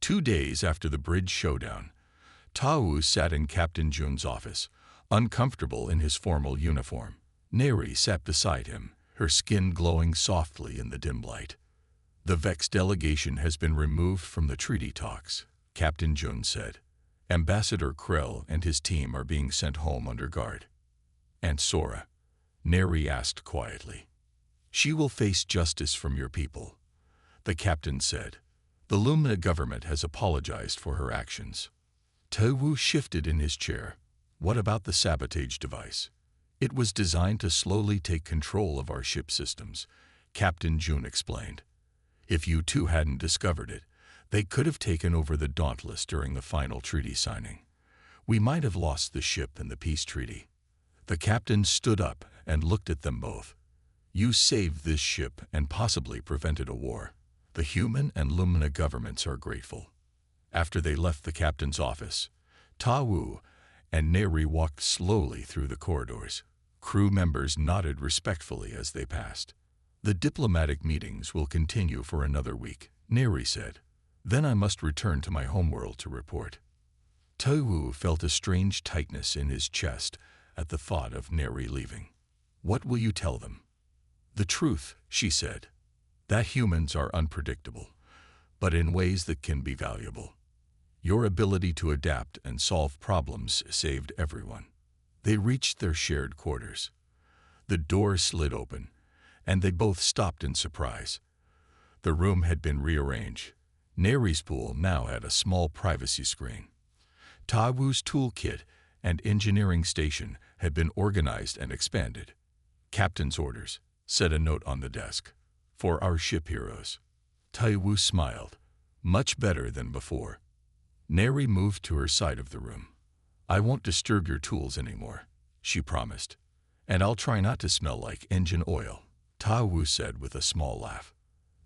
2 days after the bridge showdown, Tao sat in Captain Jun's office, uncomfortable in his formal uniform. Neri sat beside him, her skin glowing softly in the dim light. "The Vex delegation has been removed from the treaty talks," Captain Jun said. "Ambassador Krell and his team are being sent home under guard." "And Sora?" Neri asked quietly. "She will face justice from your people," the captain said. "The Lumina government has apologized for her actions." Tao shifted in his chair. "What about the sabotage device?" "It was designed to slowly take control of our ship systems," Captain Jun explained. "If you two hadn't discovered it, they could have taken over the Dauntless during the final treaty signing. We might have lost the ship in the peace treaty." The captain stood up and looked at them both. "You saved this ship and possibly prevented a war. The human and Lumina governments are grateful." After they left the captain's office, Tao and Neri walked slowly through the corridors. Crew members nodded respectfully as they passed. "The diplomatic meetings will continue for another week," Neri said. "Then I must return to my homeworld to report." Tao felt a strange tightness in his chest at the thought of Neri leaving. "What will you tell them?" "The truth," she said. "That humans are unpredictable, but in ways that can be valuable. Your ability to adapt and solve problems saved everyone." They reached their shared quarters. The door slid open, and they both stopped in surprise. The room had been rearranged. Neri's pool now had a small privacy screen. Tao's toolkit and engineering station had been organized and expanded. "Captain's orders," said a note on the desk. "For our ship heroes." Tao smiled. "Much better than before." Neri moved to her side of the room. "I won't disturb your tools anymore," she promised. "And I'll try not to smell like engine oil," Tao said with a small laugh.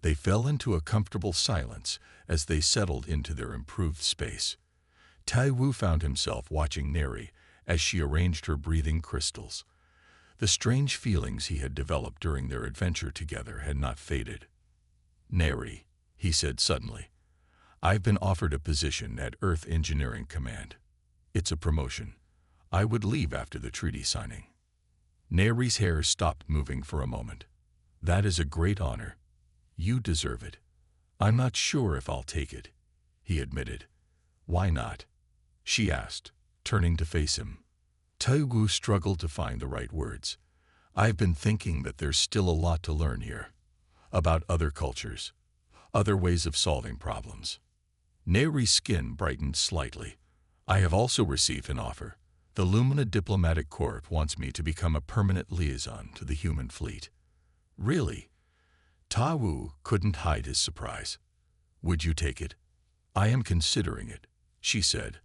They fell into a comfortable silence as they settled into their improved space. Tao found himself watching Neri as she arranged her breathing crystals. The strange feelings he had developed during their adventure together had not faded. "Neri," he said suddenly, "I've been offered a position at Earth Engineering Command. It's a promotion. I would leave after the treaty signing." Neri's hair stopped moving for a moment. "That is a great honor. You deserve it." "I'm not sure if I'll take it," he admitted. "Why not?" she asked, turning to face him. Tao struggled to find the right words. "I've been thinking that there's still a lot to learn here. About other cultures, other ways of solving problems." Neri's skin brightened slightly. "I have also received an offer. The Lumina Diplomatic Corps wants me to become a permanent liaison to the human fleet." "Really?" Tao couldn't hide his surprise. "Would you take it?" "I am considering it," she said.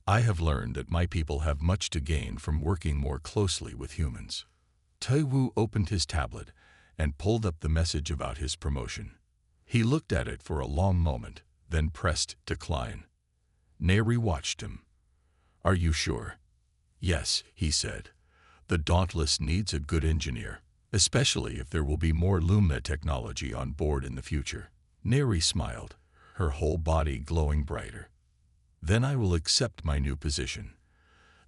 "I have learned that my people have much to gain from working more closely with humans." Tao opened his tablet and pulled up the message about his promotion. He looked at it for a long moment, then pressed decline. Neri watched him. "Are you sure?" "Yes," he said. "The Dauntless needs a good engineer, especially if there will be more Lumina technology on board in the future." Neri smiled, her whole body glowing brighter. "Then I will accept my new position.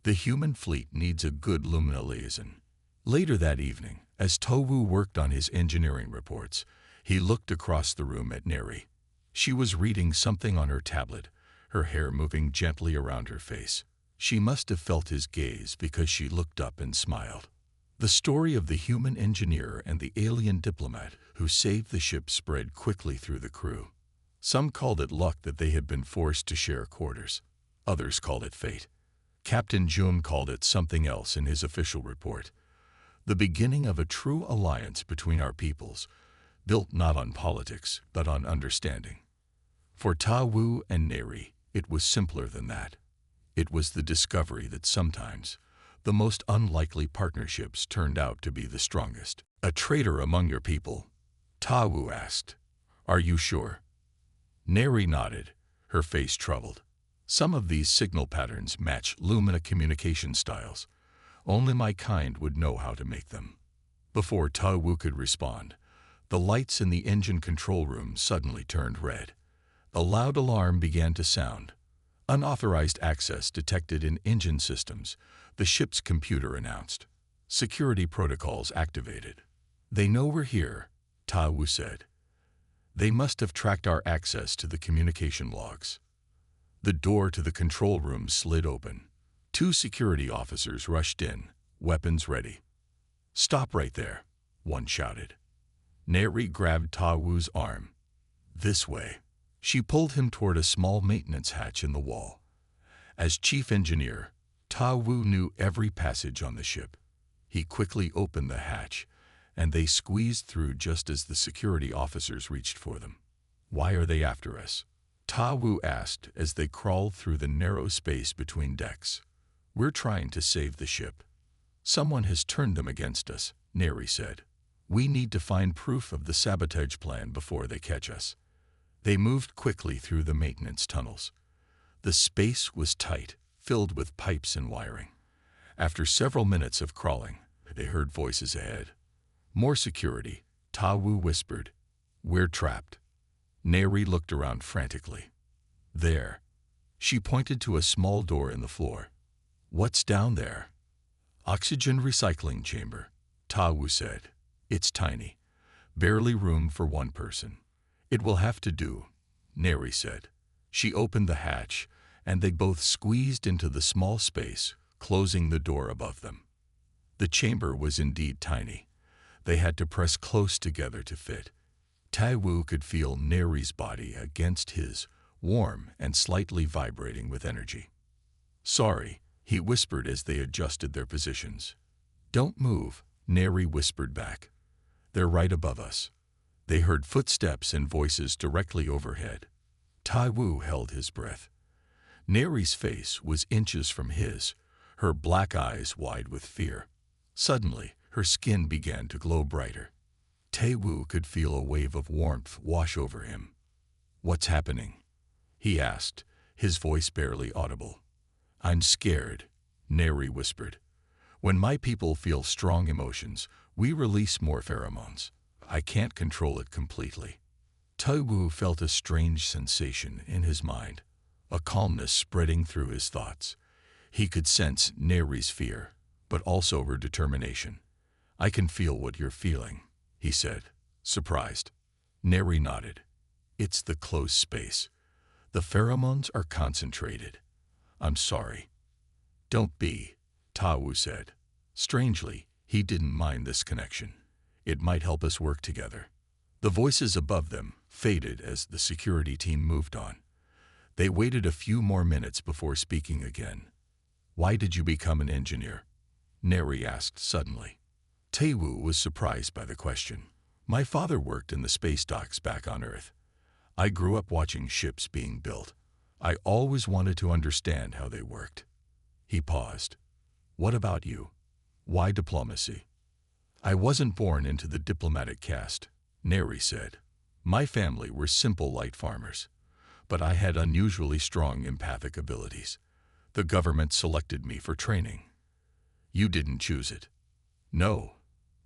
The human fleet needs a good Lumina liaison." Later that evening, as Tao worked on his engineering reports, he looked across the room at Neri. She was reading something on her tablet, her hair moving gently around her face. She must have felt his gaze because she looked up and smiled. The story of the human engineer and the alien diplomat who saved the ship spread quickly through the crew. Some called it luck that they had been forced to share quarters. Others called it fate. Captain Jun called it something else in his official report. The beginning of a true alliance between our peoples, built not on politics, but on understanding. For Tao and Neri, it was simpler than that. It was the discovery that sometimes the most unlikely partnerships turned out to be the strongest. "A traitor among your people?" Tao asked. "Are you sure?" Neri nodded, her face troubled. "Some of these signal patterns match Lumina communication styles. Only my kind would know how to make them." Before Tao could respond, the lights in the engine control room suddenly turned red. A loud alarm began to sound. Unauthorized access detected in engine systems, the ship's computer announced. Security protocols activated. They know we're here, Ta Wu said. They must have tracked our access to the communication logs. The door to the control room slid open. 2 security officers rushed in, weapons ready. Stop right there, one shouted. Neri grabbed Ta Wu's arm. This way. She pulled him toward a small maintenance hatch in the wall. As chief engineer, Ta Wu knew every passage on the ship. He quickly opened the hatch, and they squeezed through just as the security officers reached for them. Why are they after us? Ta Wu asked as they crawled through the narrow space between decks. We're trying to save the ship. Someone has turned them against us, Neri said. We need to find proof of the sabotage plan before they catch us. They moved quickly through the maintenance tunnels. The space was tight, filled with pipes and wiring. After several minutes of crawling, they heard voices ahead. More security, Ta Wu whispered. We're trapped. Neri looked around frantically. There. She pointed to a small door in the floor. What's down there? Oxygen recycling chamber, Ta Wu said. It's tiny. Barely room for one person. It will have to do, Neri said. She opened the hatch, and they both squeezed into the small space, closing the door above them. The chamber was indeed tiny. They had to press close together to fit. Ta Wu could feel Neri's body against his, warm and slightly vibrating with energy. Sorry, he whispered as they adjusted their positions. Don't move, Neri whispered back. They're right above us. They heard footsteps and voices directly overhead. Ta Wu held his breath. Neri's face was inches from his, her black eyes wide with fear. Suddenly, her skin began to glow brighter. Ta Wu could feel a wave of warmth wash over him. What's happening? He asked, his voice barely audible. I'm scared, Neri whispered. When my people feel strong emotions, we release more pheromones. I can't control it completely. Ta Wu felt a strange sensation in his mind, a calmness spreading through his thoughts. He could sense Neri's fear, but also her determination. I can feel what you're feeling, he said, surprised. Neri nodded. It's the closed space. The pheromones are concentrated. I'm sorry. Don't be, Ta Wu said. Strangely, he didn't mind this connection. It might help us work together. The voices above them faded as the security team moved on. They waited a few more minutes before speaking again. Why did you become an engineer? Neri asked suddenly. Ta Wu was surprised by the question. My father worked in the space docks back on Earth. I grew up watching ships being built. I always wanted to understand how they worked. He paused. What about you? Why diplomacy? I wasn't born into the diplomatic caste, Neri said. My family were simple light farmers, but I had unusually strong empathic abilities. The government selected me for training. You didn't choose it. No,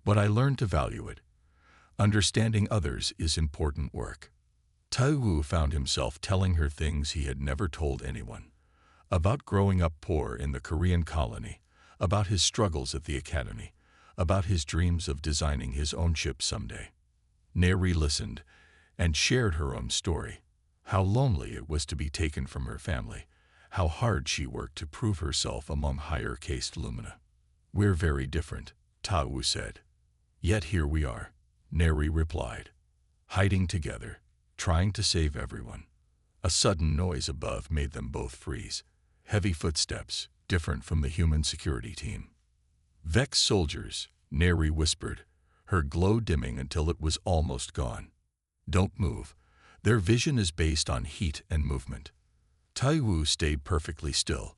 but I learned to value it. Understanding others is important work. Ta Wu found himself telling her things he had never told anyone. About growing up poor in the Korean colony, about his struggles at the academy, about his dreams of designing his own ship someday. Neri listened and shared her own story. How lonely it was to be taken from her family, how hard she worked to prove herself among higher caste lumina. We're very different, Ta Wu said. Yet here we are, Neri replied. Hiding together, trying to save everyone. A sudden noise above made them both freeze. Heavy footsteps, different from the human security team. Vex soldiers, Neri whispered, her glow dimming until it was almost gone. Don't move. Their vision is based on heat and movement. Ta Wu stayed perfectly still,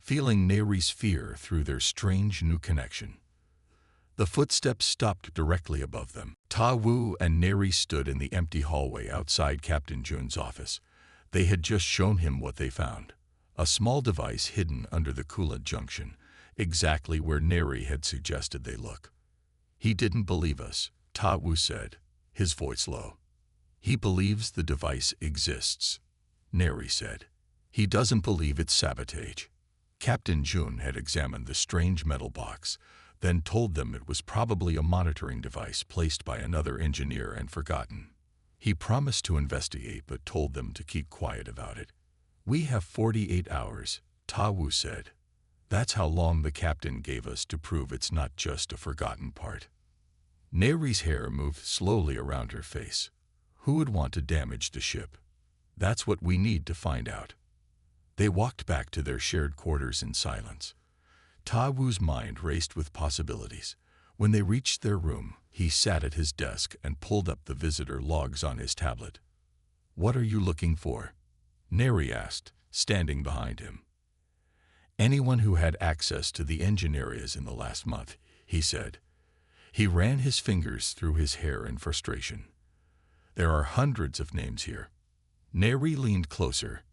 feeling Neri's fear through their strange new connection. The footsteps stopped directly above them. Ta Wu and Neri stood in the empty hallway outside Captain Jun's office. They had just shown him what they found. A small device hidden under the coolant junction, exactly where Neri had suggested they look. He didn't believe us, Ta Wu said, his voice low. He believes the device exists, Neri said. He doesn't believe it's sabotage. Captain Jun had examined the strange metal box, then told them it was probably a monitoring device placed by another engineer and forgotten. He promised to investigate but told them to keep quiet about it. We have 48 hours, Ta Wu said. That's how long the captain gave us to prove it's not just a forgotten part. Neri's hair moved slowly around her face. Who would want to damage the ship? That's what we need to find out. They walked back to their shared quarters in silence. Ta Wu's mind raced with possibilities. When they reached their room, he sat at his desk and pulled up the visitor logs on his tablet. "What are you looking for?" Neri asked, standing behind him. "Anyone who had access to the engine areas in the last month," he said. He ran his fingers through his hair in frustration. "There are hundreds of names here." Neri leaned closer.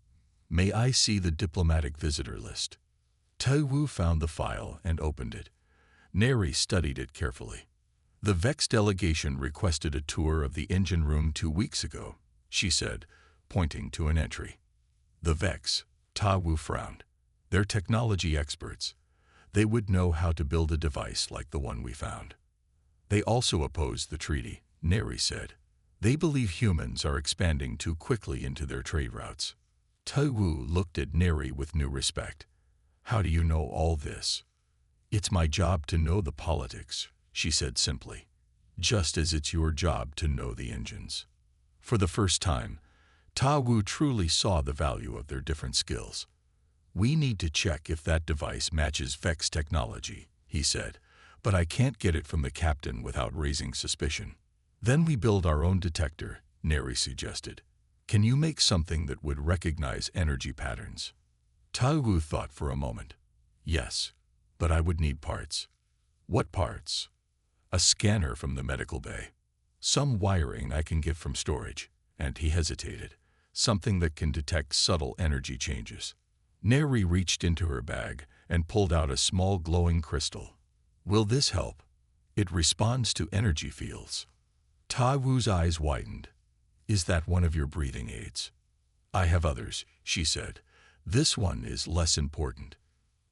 "May I see the diplomatic visitor list?" Ta Wu found the file and opened it. Neri studied it carefully. "The Vex delegation requested a tour of the engine room 2 weeks ago," she said, pointing to an entry. "The Vex," Ta Wu frowned. "They're technology experts. They would know how to build a device like the one we found." "They also oppose the treaty," Neri said. "They believe humans are expanding too quickly into their trade routes." Ta Wu looked at Neri with new respect. "How do you know all this?" "It's my job to know the politics," she said simply, "just as it's your job to know the engines." For the first time, Ta Wu truly saw the value of their different skills. "We need to check if that device matches Vex technology," he said, "but I can't get it from the captain without raising suspicion." "Then we build our own detector," Neri suggested. "Can you make something that would recognize energy patterns?" Ta Wu thought for a moment. "Yes, but I would need parts." "What parts?" "A scanner from the medical bay. Some wiring I can get from storage," and he hesitated. "Something that can detect subtle energy changes." Neri reached into her bag and pulled out a small glowing crystal. "Will this help?" "It responds to energy fields." Ta Wu's eyes widened. "Is that one of your breathing aids?" "I have others," she said. "This one is less important."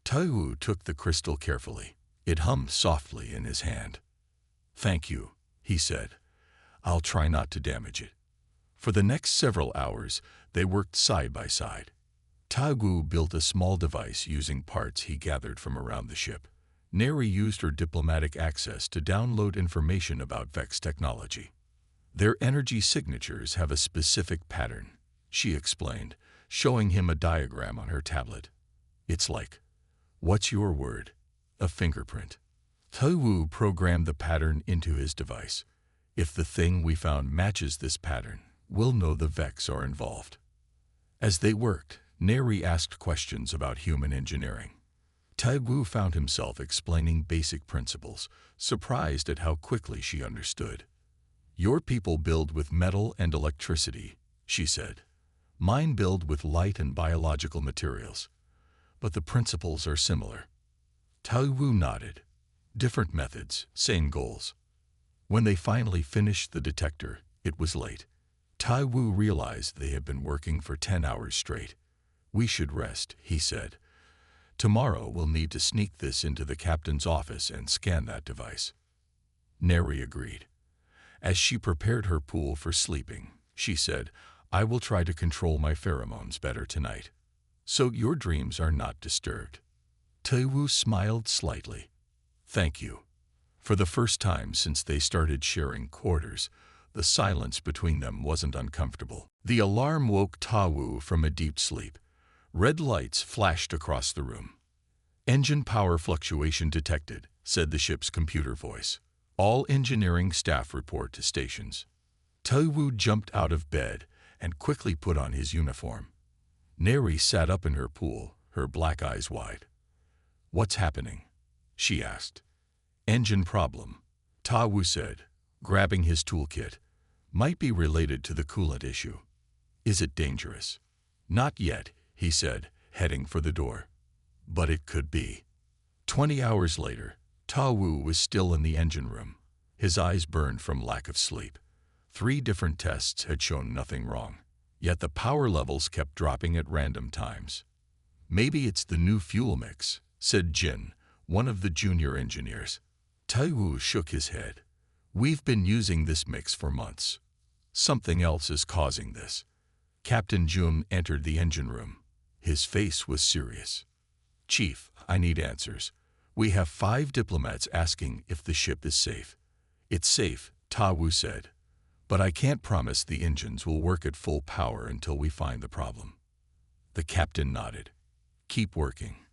Ta Wu took the crystal carefully. It hummed softly in his hand. "Thank you," he said. "I'll try not to damage it." For the next several hours, they worked side by side. Ta Wu built a small device using parts he gathered from around the ship. Neri used her diplomatic access to download information about Vex technology. "Their energy signatures have a specific pattern," she explained, showing him a diagram on her tablet. "It's like, what's your word? A fingerprint." Ta Wu programmed the pattern into his device. "If the thing we found matches this pattern, we'll know the Vex are involved." As they worked, Neri asked questions about human engineering. Ta Wu found himself explaining basic principles, surprised at how quickly she understood. "Your people build with metal and electricity," she said. "Mine build with light and biological materials. But the principles are similar." Ta Wu nodded. "Different methods, same goals." When they finally finished the detector, it was late. Ta Wu realized they had been working for 10 hours straight. "We should rest," he said. "Tomorrow we'll need to sneak this into the captain's office and scan that device." Neri agreed. As she prepared her pool for sleeping, she said, "I will try to control my pheromones better tonight. So your dreams are not disturbed." Ta Wu smiled slightly. "Thank you." For the first time since they started sharing quarters, the silence between them wasn't uncomfortable. The alarm woke Ta Wu from a deep sleep. Red lights flashed across the room. "Engine power fluctuation detected," said the ship's computer voice. "All engineering staff report to stations." Ta Wu jumped out of bed and quickly put on his uniform. Neri sat up in her pool, her black eyes wide. "What's happening?" she asked. "Engine problem," Ta Wu said, grabbing his toolkit. "Might be related to the coolant issue." "Is it dangerous?" "Not yet," he said, heading for the door. "But it could be." 20 hours later, Ta Wu was still in the engine room. His eyes burned from lack of sleep. 3 different tests had shown nothing wrong. Yet the power levels kept dropping at random times. "Maybe it's the new fuel mix," said Jin, one of the junior engineers. Taiwu shook his head. "We've been using this mix for months. Something else is causing this." Captain Jun entered the engine room. His face was serious. "Chief, I need answers. We have 5 diplomats asking if the ship is safe." "It's safe," Taiwu said. "But I can't promise the engines will work at full power until we find the problem." The captain nodded. "Keep working.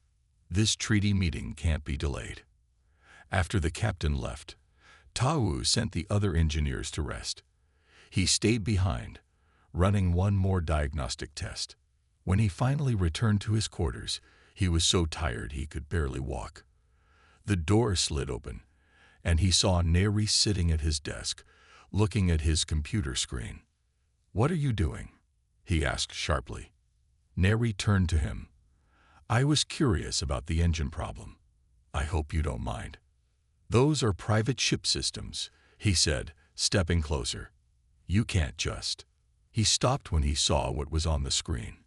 This treaty meeting can't be delayed." After the captain left, Taiwu sent the other engineers to rest. He stayed behind, running one more diagnostic test. When he finally returned to his quarters, he was so tired he could barely walk. The door slid open, and he saw Neri sitting at his desk, looking at his computer screen. "What are you doing?" he asked sharply. Neri turned to him. "I was curious about the engine problem. I hope you don't mind." "Those are private ship systems," he said, stepping closer. "You can't just." He stopped when he saw what was on the screen.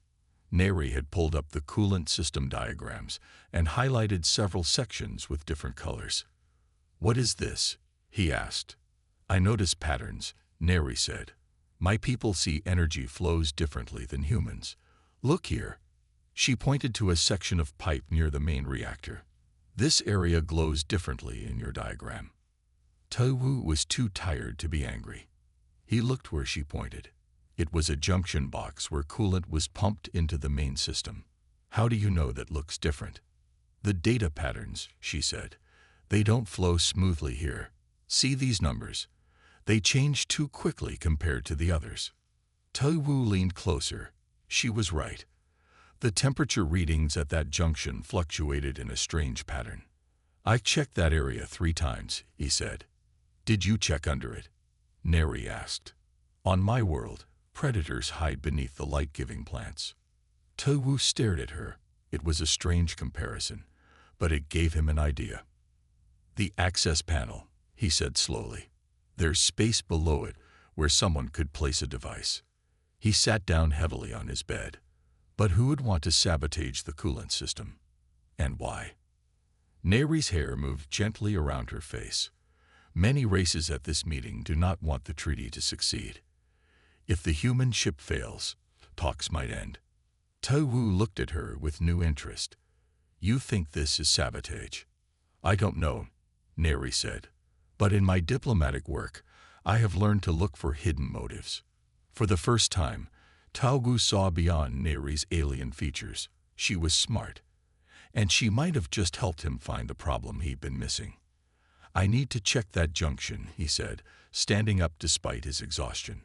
Neri had pulled up the coolant system diagrams and highlighted several sections with different colors. "What is this?" he asked. "I notice patterns," Neri said. "My people see energy flows differently than humans. Look here." She pointed to a section of pipe near the main reactor. "This area glows differently in your diagram." Taiwu was too tired to be angry. He looked where she pointed. It was a junction box where coolant was pumped into the main system. "How do you know that looks different?" "The data patterns," she said. "They don't flow smoothly here. See these numbers? They change too quickly compared to the others." Taiwu leaned closer. She was right. The temperature readings at that junction fluctuated in a strange pattern. "I checked that area 3 times, he said. "Did you check under it?" Neri asked. "On my world, predators hide beneath the light-giving plants." Taiwu stared at her. It was a strange comparison, but it gave him an idea. "The access panel," he said slowly. "There's space below it where someone could place a device." He sat down heavily on his bed. But who would want to sabotage the coolant system? And why? Neri's hair moved gently around her face. Many races at this meeting do not want the treaty to succeed. If the human ship fails, talks might end. Taiwu looked at her with new interest. "You think this is sabotage?" "I don't know," Neri said. "But in my diplomatic work, I have learned to look for hidden motives." For the first time, Taiwu saw beyond Neri's alien features. She was smart, and she might have just helped him find the problem he'd been missing. "I need to check that junction," he said, standing up despite his exhaustion.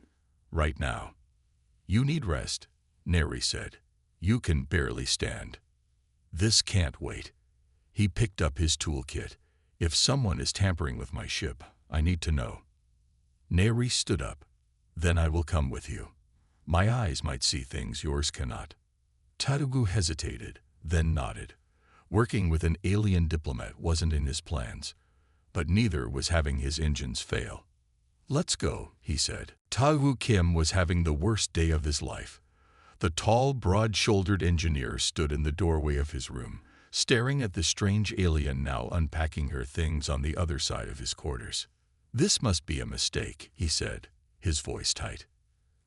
"Right now." "You need rest," Neri said. "You can barely stand." "This can't wait." He picked up his toolkit. "If someone is tampering with my ship, I need to know." Neri stood up. "Then I will come with you. My eyes might see things yours cannot." Taiwu hesitated, then nodded. Working with an alien diplomat wasn't in his plans, but neither was having his engines fail. "Let's go," he said. Taiwu Kim was having the worst day of his life. The tall, broad-shouldered engineer stood in the doorway of his room, staring at the strange alien now unpacking her things on the other side of his quarters. "This must be a mistake," he said, his voice tight.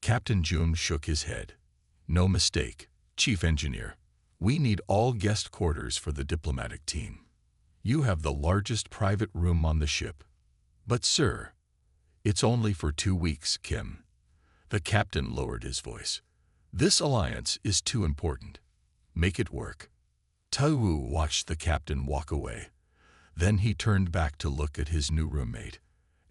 Captain Jun shook his head. "No mistake, Chief Engineer. We need all guest quarters for the diplomatic team. You have the largest private room on the ship." "But sir..." "It's only for 2 weeks, Kim." The captain lowered his voice. "This alliance is too important. Make it work." Taiwu watched the captain walk away. Then he turned back to look at his new roommate.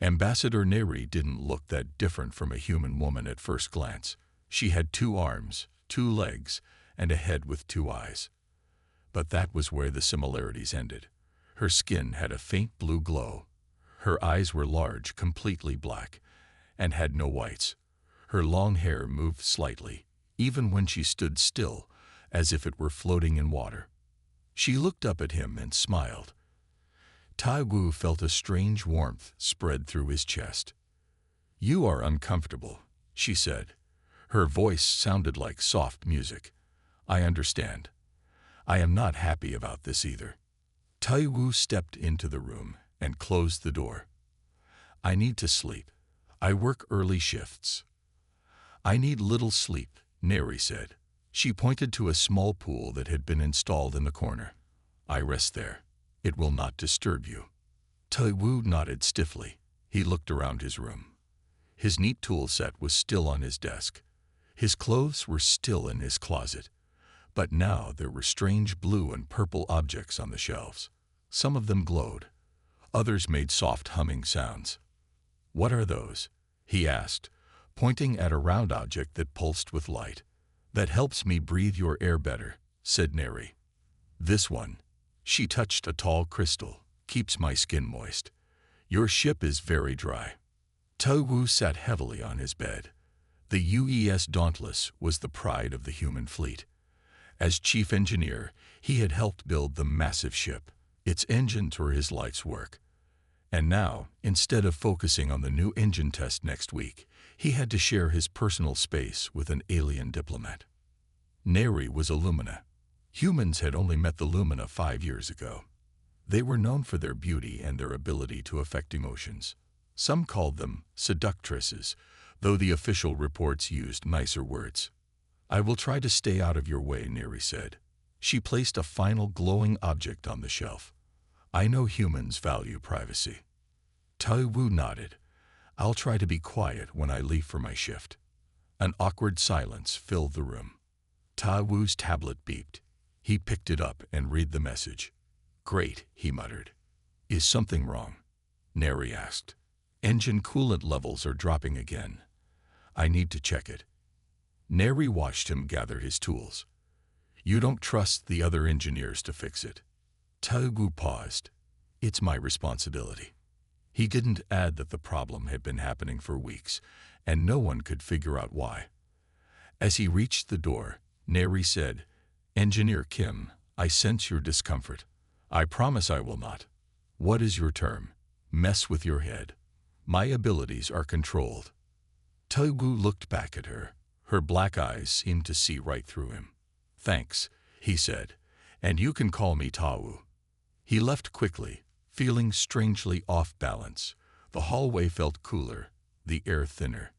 Ambassador Neri didn't look that different from a human woman at first glance. She had 2 arms, 2 legs, and a head with 2 eyes. But that was where the similarities ended. Her skin had a faint blue glow. Her eyes were large, completely black, and had no whites. Her long hair moved slightly, even when she stood still, as if it were floating in water. She looked up at him and smiled. Taiwu felt a strange warmth spread through his chest. "You are uncomfortable," she said. Her voice sounded like soft music. I understand. I am not happy about this either. Taiwu stepped into the room and closed the door. I need to sleep. I work early shifts. I need little sleep, Neri said. She pointed to a small pool that had been installed in the corner. I rest there. It will not disturb you. Taiwu nodded stiffly. He looked around his room. His neat tool set was still on his desk. His clothes were still in his closet. But now there were strange blue and purple objects on the shelves. Some of them glowed. Others made soft humming sounds. What are those? He asked, pointing at a round object that pulsed with light. That helps me breathe your air better, said Neri. This one. She touched a tall crystal. Keeps my skin moist. Your ship is very dry. Taiwu sat heavily on his bed. The UES Dauntless was the pride of the human fleet. As chief engineer, he had helped build the massive ship. Its engines were his life's work. And now, instead of focusing on the new engine test next week, he had to share his personal space with an alien diplomat. Neri was a Lumina. Humans had only met the Lumina 5 years ago. They were known for their beauty and their ability to affect emotions. Some called them seductresses, though the official reports used nicer words. I will try to stay out of your way, Neri said. She placed a final glowing object on the shelf. I know humans value privacy. Taiwu nodded. I'll try to be quiet when I leave for my shift. An awkward silence filled the room. Taiwu's tablet beeped. He picked it up and read the message. Great, he muttered. Is something wrong? Neri asked. Engine coolant levels are dropping again. I need to check it. Neri watched him gather his tools. You don't trust the other engineers to fix it. Taiwu paused. It's my responsibility. He didn't add that the problem had been happening for weeks, and no one could figure out why. As he reached the door, Neri said, Engineer Kim, I sense your discomfort. I promise I will not. What is your term? Mess with your head. My abilities are controlled. Taiwu looked back at her. Her black eyes seemed to see right through him. Thanks, he said, and you can call me Taiwu. He left quickly, feeling strangely off balance. The hallway felt cooler, the air thinner.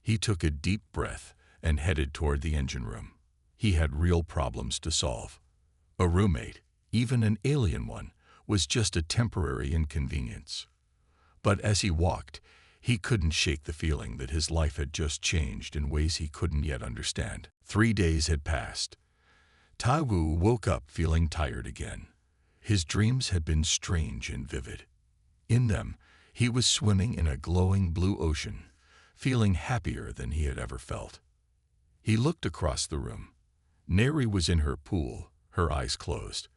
He took a deep breath and headed toward the engine room. He had real problems to solve. A roommate, even an alien one, was just a temporary inconvenience. But as he walked, he couldn't shake the feeling that his life had just changed in ways he couldn't yet understand. 3 days had passed. Taiwu woke up feeling tired again. His dreams had been strange and vivid. In them, he was swimming in a glowing blue ocean, feeling happier than he had ever felt. He looked across the room. Neri was in her pool, her eyes closed.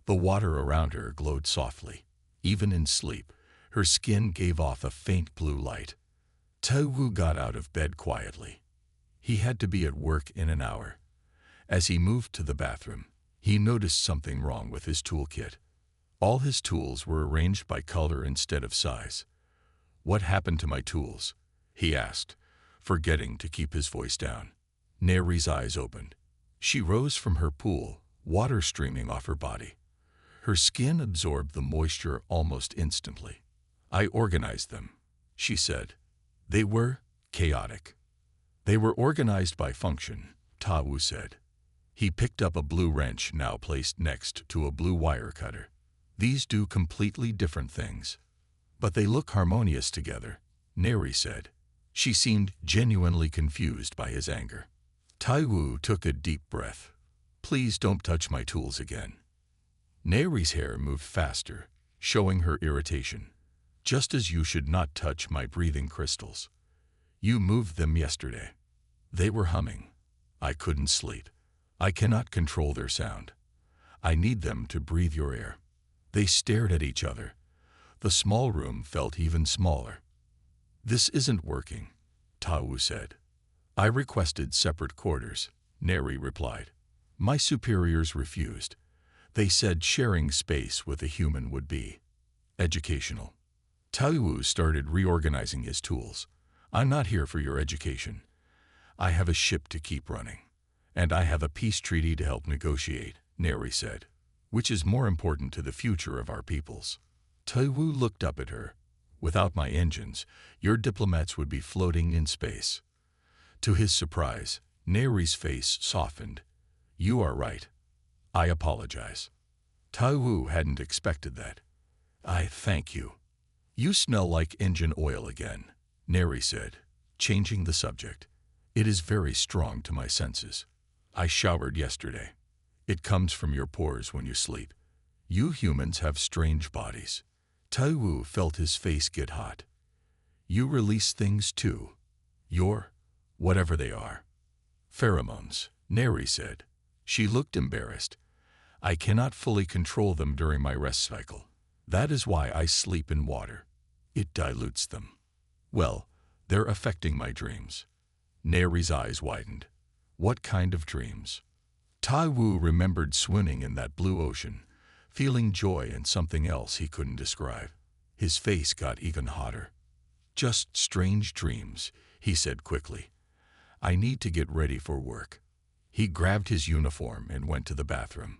The water around her glowed softly. Even in sleep, her skin gave off a faint blue light. Taiwu got out of bed quietly. He had to be at work in an hour. As he moved to the bathroom, he noticed something wrong with his toolkit. All his tools were arranged by color instead of size. What happened to my tools? He asked, forgetting to keep his voice down. Neri's eyes opened. She rose from her pool, water streaming off her body. Her skin absorbed the moisture almost instantly. I organized them, she said. They were chaotic. They were organized by function, Taiwu said. He picked up a blue wrench now placed next to a blue wire cutter. These do completely different things. But they look harmonious together, Neri said. She seemed genuinely confused by his anger. Taiwu took a deep breath. Please don't touch my tools again. Neri's hair moved faster, showing her irritation. Just as you should not touch my breathing crystals. You moved them yesterday. They were humming. I couldn't sleep. I cannot control their sound. I need them to breathe your air. They stared at each other. The small room felt even smaller. This isn't working, Taiwu said. I requested separate quarters, Neri replied. My superiors refused. They said sharing space with a human would be educational. Taiwu started reorganizing his tools. I'm not here for your education. I have a ship to keep running, and I have a peace treaty to help negotiate, Neri said. Which is more important to the future of our peoples? Taiwu looked up at her. Without my engines, your diplomats would be floating in space. To his surprise, Neri's face softened. You are right. I apologize. Taiwu hadn't expected that. I thank you. You smell like engine oil again, Neri said, changing the subject. It is very strong to my senses. I showered yesterday. It comes from your pores when you sleep. You humans have strange bodies. Taiwu felt his face get hot. You release things too. Whatever they are. Pheromones, Neri said. She looked embarrassed. I cannot fully control them during my rest cycle. That is why I sleep in water. It dilutes them. Well, they're affecting my dreams. Neri's eyes widened. What kind of dreams? Taiwu remembered swimming in that blue ocean, feeling joy and something else he couldn't describe. His face got even hotter. Just strange dreams, he said quickly. I need to get ready for work. He grabbed his uniform and went to the bathroom.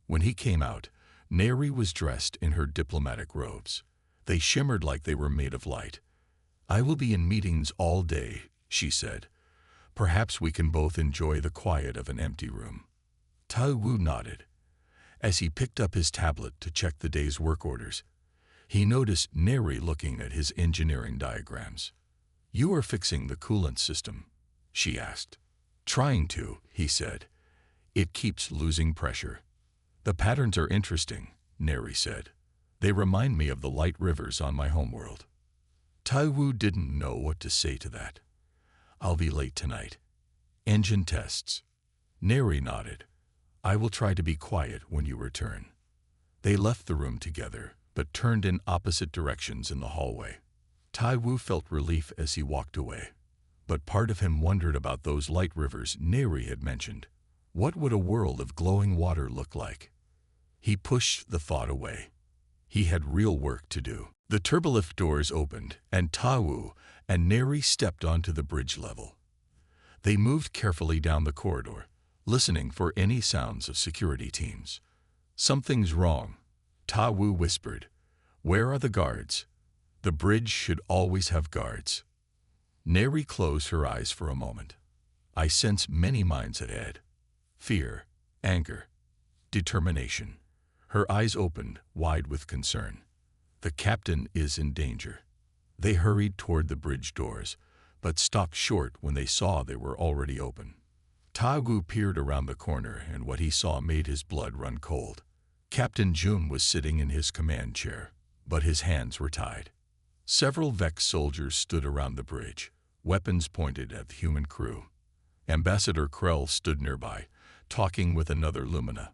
When he came out, Neri was dressed in her diplomatic robes. They shimmered like they were made of light. I will be in meetings all day, she said. Perhaps we can both enjoy the quiet of an empty room. Taiwu nodded. As he picked up his tablet to check the day's work orders, he noticed Neri looking at his engineering diagrams. You are fixing the coolant system, she asked. Trying to, he said. It keeps losing pressure. The patterns are interesting, Neri said. They remind me of the light rivers on my homeworld. Taiwu didn't know what to say to that. I'll be late tonight. Engine tests. Neri nodded. I will try to be quiet when you return. They left the room together, but turned in opposite directions in the hallway. Taiwu felt relief as he walked away, but part of him wondered about those light rivers Neri had mentioned. What would a world of glowing water look like? He pushed the thought away. He had real work to do. The turbolift doors opened, and Taiwu and Neri stepped onto the bridge level. They moved carefully down the corridor, listening for any sounds of security teams. Something's wrong, Taiwu whispered. Where are the guards? The bridge should always have guards. Neri closed her eyes for a moment. I sense many minds at ed. Fear, anger, determination. Her eyes opened, wide with concern. The captain is in danger. They hurried toward the bridge doors, but stopped short when they saw they were already open. Taiwu peered around the corner, and what he saw made his blood run cold. Captain Jun was sitting in his command chair, but his hands were tied. Several Vex soldiers stood around the bridge, weapons pointed at the human crew. Ambassador Krell stood nearby, talking with another Lumina,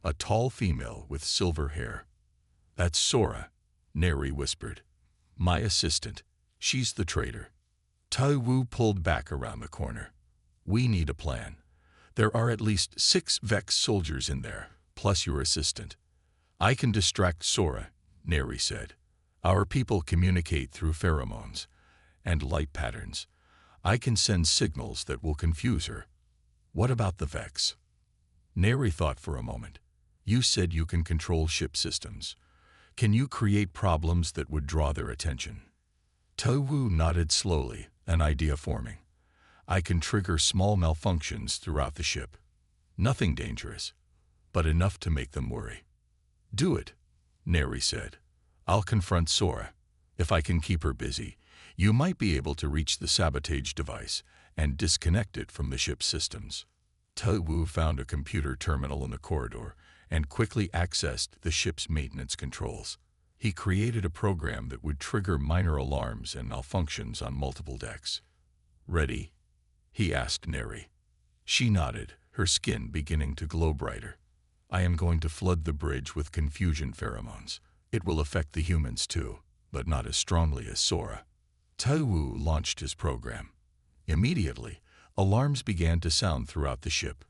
a tall female with silver hair. That's Sora, Neri whispered. My assistant. She's the traitor. Taiwu pulled back around the corner. We need a plan. There are at least 6 Vex soldiers in there, plus your assistant. I can distract Sora, Neri said. Our people communicate through pheromones and light patterns. I can send signals that will confuse her. What about the Vex? Neri thought for a moment. You said you can control ship systems. Can you create problems that would draw their attention? Taiwu nodded slowly, an idea forming. I can trigger small malfunctions throughout the ship. Nothing dangerous, but enough to make them worry. Do it, Neri said. I'll confront Sora. If I can keep her busy, you might be able to reach the sabotage device and disconnect it from the ship's systems. Taiwu found a computer terminal in the corridor and quickly accessed the ship's maintenance controls. He created a program that would trigger minor alarms and malfunctions on multiple decks. Ready? He asked Neri. She nodded, her skin beginning to glow brighter. I am going to flood the bridge with confusion pheromones. It will affect the humans too, but not as strongly as Sora. Taiwu launched his program. Immediately, alarms began to sound throughout the ship.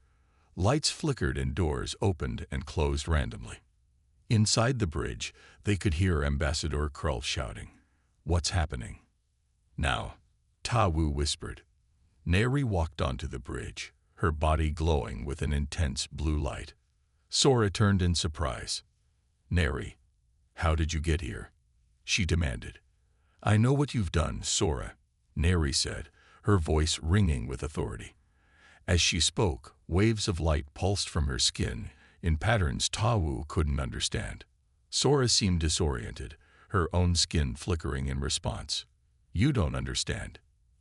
Lights flickered and doors opened and closed randomly. Inside the bridge, they could hear Ambassador Krell shouting, What's happening? Now, Taiwu whispered. Neri walked onto the bridge, her body glowing with an intense blue light. Sora turned in surprise. "Neri, how did you get here?" she demanded. "I know what you've done, Sora," Neri said, her voice ringing with authority. As she spoke, waves of light pulsed from her skin in patterns Tawu couldn't understand. Sora seemed disoriented, her own skin flickering in response. "You don't understand.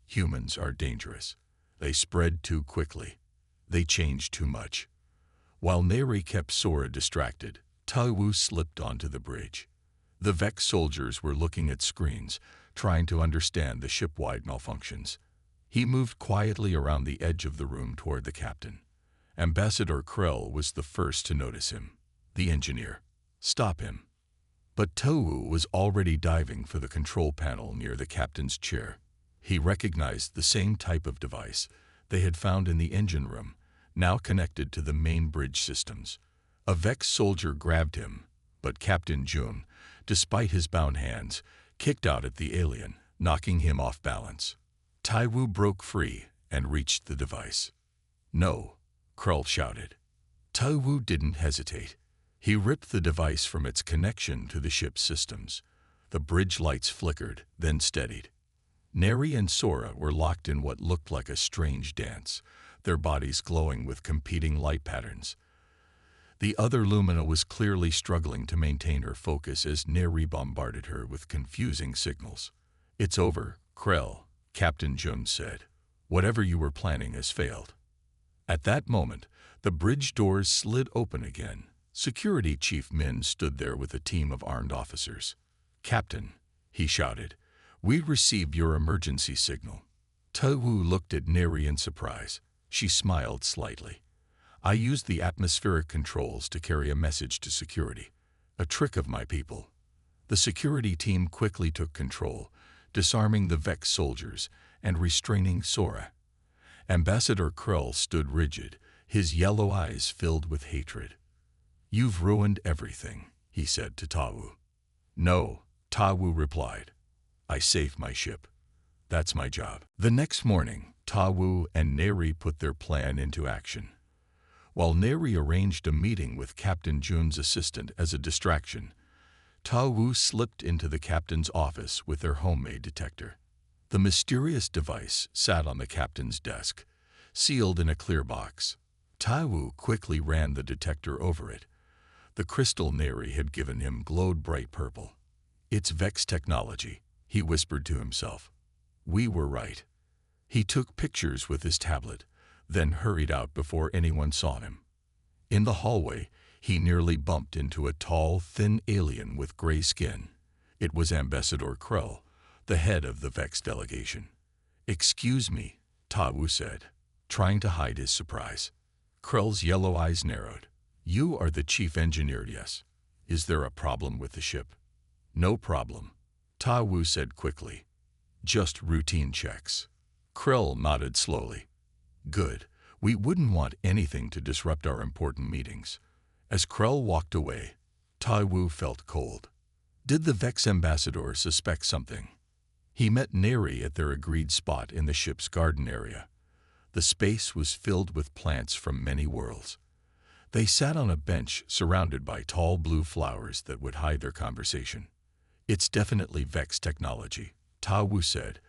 Humans are dangerous. They spread too quickly. They change too much." While Neri kept Sora distracted, Tawu slipped onto the bridge. The Vex soldiers were looking at screens, trying to understand the ship-wide malfunctions. He moved quietly around the edge of the room toward the captain. Ambassador Krell was the first to notice him. The engineer. "Stop him." But Tawu was already diving for the control panel near the captain's chair. He recognized the same type of device they had found in the engine room, now connected to the main bridge systems. A Vex soldier grabbed him, but Captain Jun, despite his bound hands, kicked out at the alien, knocking him off balance. Tawu broke free and reached the device. "No," Krell shouted. Tawu didn't hesitate. He ripped the device from its connection to the ship's systems. The bridge lights flickered, then steadied. Neri and Sora were locked in what looked like a strange dance, their bodies glowing with competing light patterns. The other Lumina was clearly struggling to maintain her focus as Neri bombarded her with confusing signals. "It's over, Krell," Captain Jun said. "Whatever you were planning has failed." At that moment, the bridge doors slid open again. Security Chief Min stood there with a team of armed officers. "Captain," he shouted, "we received your emergency signal." Tawu looked at Neri in surprise. She smiled slightly. "I used the atmospheric controls to carry a message to security. A trick of my people." The security team quickly took control, disarming the Vex soldiers and restraining Sora. Ambassador Krell stood rigid, his yellow eyes filled with hatred. "You've ruined everything," he said to Tawu. "No," Tawu replied. "I saved my ship. That's my job." The next morning, Tawu and Neri put their plan into action. While Neri arranged a meeting with Captain Jun's assistant as a distraction, Tawu slipped into the captain's office with their homemade detector. The mysterious device sat on the captain's desk, sealed in a clear box. Tawu quickly ran the detector over it. The crystal Neri had given him glowed bright purple. "It's Vex technology," he whispered to himself. "We were right." He took pictures with his tablet, then hurried out before anyone saw him. In the hallway, he nearly bumped into a tall, thin alien with gray skin. It was Ambassador Krell, the head of the Vex delegation. "Excuse me," Tawu said, trying to hide his surprise. Krell's yellow eyes narrowed. "You are the chief engineer, yes? Is there a problem with the ship?" "No problem," Tawu said quickly. "Just routine checks." Krell nodded slowly. "Good. We wouldn't want anything to disrupt our important meetings." As Krell walked away, Tawu felt cold. Did the Vex ambassador suspect something? He met Neri at their agreed spot in the ship's garden area. The space was filled with plants from many worlds. They sat on a bench surrounded by tall blue flowers that would hide their conversation. "It's definitely Vex technology," Tawu said,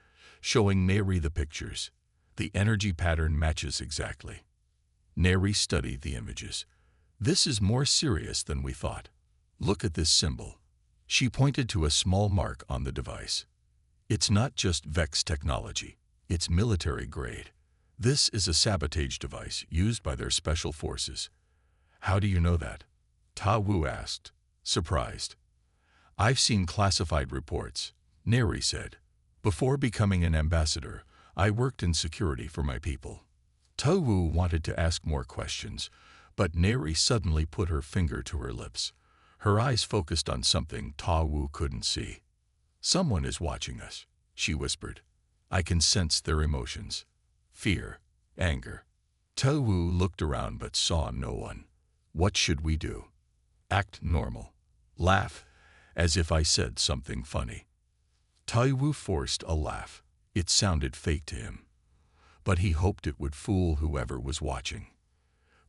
showing Neri the pictures. "The energy pattern matches exactly." Neri studied the images. "This is more serious than we thought. Look at this symbol." She pointed to a small mark on the device. "It's not just Vex technology. It's military grade. This is a sabotage device used by their special forces." "How do you know that?" Tawu asked, surprised. "I've seen classified reports," Neri said. "Before becoming an ambassador, I worked in security for my people." Tawu wanted to ask more questions, but Neri suddenly put her finger to her lips. Her eyes focused on something Tawu couldn't see. "Someone is watching us," she whispered. "I can sense their emotions. Fear, anger." Tawu looked around but saw no one. "What should we do?" "Act normal. Laugh, as if I said something funny." Tawu forced a laugh. It sounded fake to him. but he hoped it would fool whoever was watching.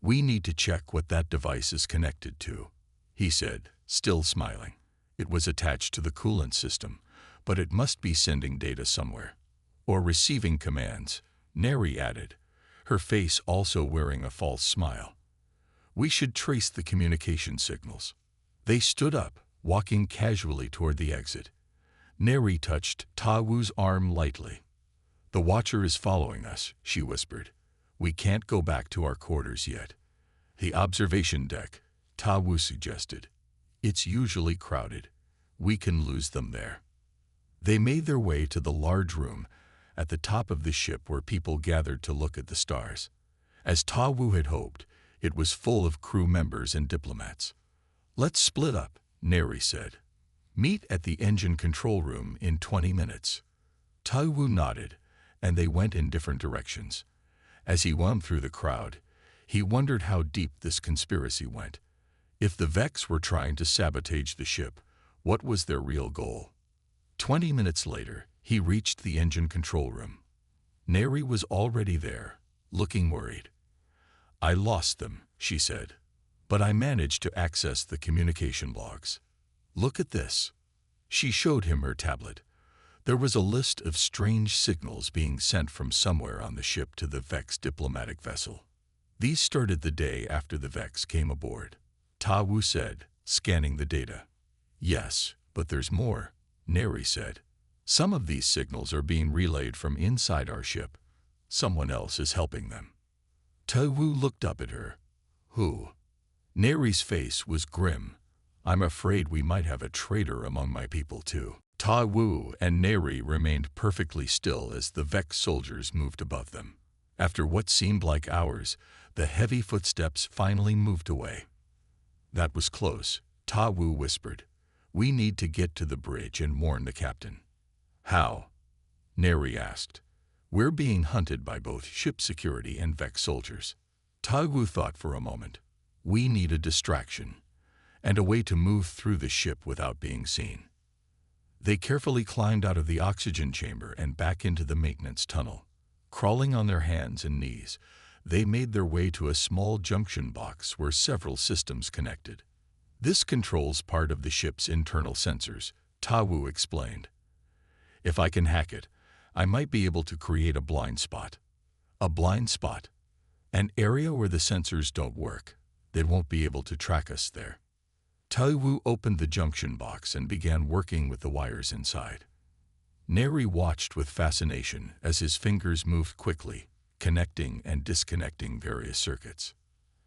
"We need to check what that device is connected to," he said, still smiling. It was attached to the coolant system, but it must be sending data somewhere. "Or receiving commands," Neri added, her face also wearing a false smile. "We should trace the communication signals." They stood up, walking casually toward the exit. Neri touched Ta Wu's arm lightly. "The Watcher is following us," she whispered. "We can't go back to our quarters yet." "The observation deck," Ta Wu suggested. "It's usually crowded. We can lose them there." They made their way to the large room at the top of the ship where people gathered to look at the stars. As Ta Wu had hoped, it was full of crew members and diplomats. "Let's split up," Neri said. "Meet at the engine control room in 20 minutes." Ta Wu nodded, and they went in different directions. As he wound through the crowd, he wondered how deep this conspiracy went. If the Vex were trying to sabotage the ship, what was their real goal? 20 minutes later, he reached the engine control room. Neri was already there, looking worried. "I lost them," she said, "but I managed to access the communication logs. Look at this." She showed him her tablet. There was a list of strange signals being sent from somewhere on the ship to the Vex diplomatic vessel. These started the day after the Vex came aboard. Ta Wu said, scanning the data. "Yes, but there's more," Neri said. "Some of these signals are being relayed from inside our ship. Someone else is helping them." Ta Wu looked up at her. "Who?" Neri's face was grim. "I'm afraid we might have a traitor among my people too." Ta Wu and Neri remained perfectly still as the Vex soldiers moved above them. After what seemed like hours, the heavy footsteps finally moved away. "That was close," Ta Wu whispered. "We need to get to the bridge and warn the captain." "How?" Neri asked. "We're being hunted by both ship security and Vex soldiers." Ta Wu thought for a moment. "We need a distraction, and a way to move through the ship without being seen." They carefully climbed out of the oxygen chamber and back into the maintenance tunnel. Crawling on their hands and knees, they made their way to a small junction box where several systems connected. "This controls part of the ship's internal sensors," Ta Wu explained. "If I can hack it, I might be able to create a blind spot." "A blind spot?" "An area where the sensors don't work. They won't be able to track us there." Ta Wu opened the junction box and began working with the wires inside. Neri watched with fascination as his fingers moved quickly, connecting and disconnecting various circuits.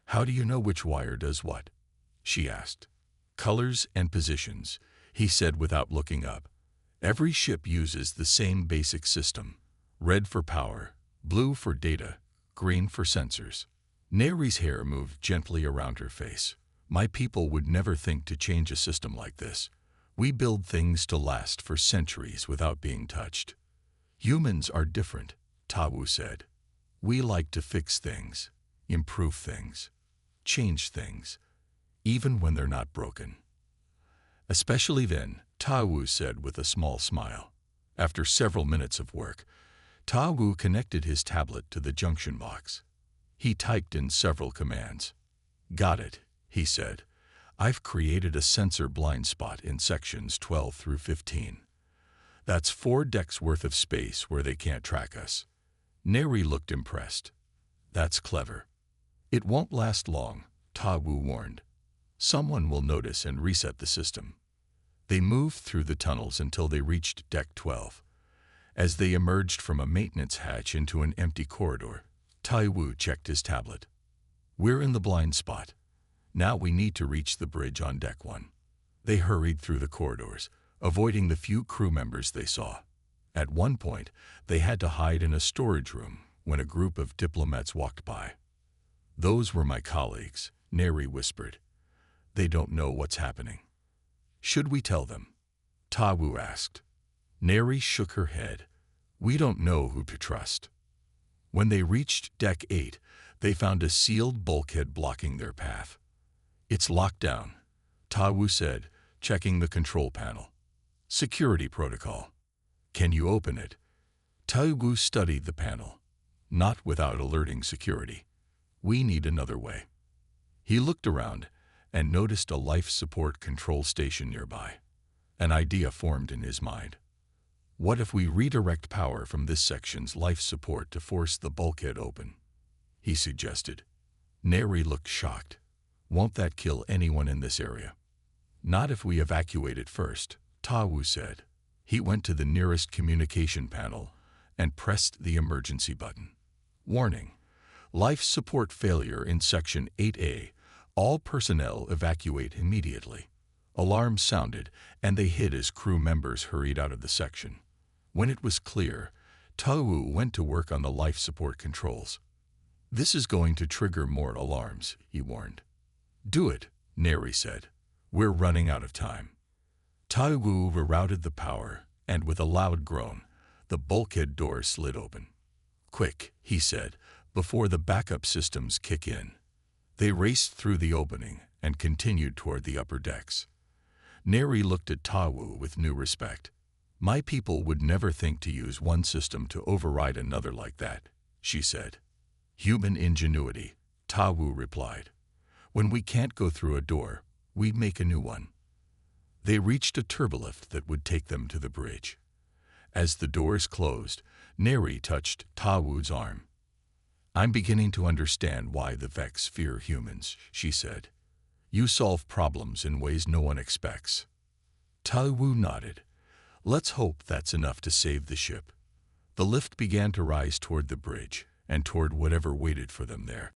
"How do you know which wire does what?" she asked. "Colors and positions," he said without looking up. "Every ship uses the same basic system. Red for power, blue for data, green for sensors." Neri's hair moved gently around her face. "My people would never think to change a system like this. We build things to last for centuries without being touched." "Humans are different," Ta Wu said. "We like to fix things, improve things, change things, even when they're not broken." "Especially then," Ta Wu said with a small smile. After several minutes of work, Ta Wu connected his tablet to the junction box. He typed in several commands. "Got it," he said. "I've created a sensor blind spot in sections 12 through 15. That's 4 decks worth of space where they can't track us." Neri looked impressed. "That's clever." "It won't last long," Ta Wu warned. "Someone will notice and reset the system." They moved through the tunnels until they reached Deck 12. As they emerged from a maintenance hatch into an empty corridor, Ta Wu checked his tablet. "We're in the blind spot. Now we need to reach the bridge on Deck 1. They hurried through the corridors, avoiding the few crew members they saw. At one point, they had to hide in a storage room when a group of diplomats walked by. "Those were my colleagues," Neri whispered. "They don't know what's happening." "Should we tell them?" Ta Wu asked. Neri shook her head. "We don't know who to trust." When they reached Deck 8, they found a sealed bulkhead blocking their path. "It's locked down," Ta Wu said, checking the control panel. "Security protocol." "Can you open it?" Ta Wu studied the panel. not without alerting security. We need another way. He looked around and noticed a life support control station nearby. An idea formed in his mind. What if we redirect power from this section's life support to force the bulkhead open? He suggested. Neri looked shocked. Won't that kill anyone in this area? Not if we evacuate it first, Ta-Wu said. He went to the nearest communication panel and pressed the emergency button. Warning: life support failure in Section 8A. All personnel evacuate immediately. Alarms sounded, and they hid as crew members hurried out of the section. When it was clear, Ta-Wu went to work on the life support controls. This is going to trigger more alarms, he warned. Do it, Neri said. We're running out of time. Ta-Wu rerouted the power, and with a loud groan, the bulkhead door slid open. Quick, he said, before the backup systems kick in. They raced through the opening and continued toward the upper decks. Neri looked at Ta-Wu with new respect. My people would never think to use one system to override another like that, she said. Human ingenuity, Ta-Wu replied. When we can't go through a door, we make a new one. They reached a turbolift that would take them to the bridge. As the doors closed, Neri touched Ta-Wu's arm. I'm beginning to understand why the Vex fear humans, she said. You solve problems in ways no one expects. Ta-Wu nodded. Let's hope that's enough to save the ship. The lift began to rise toward the bridge and toward whatever waited for them there.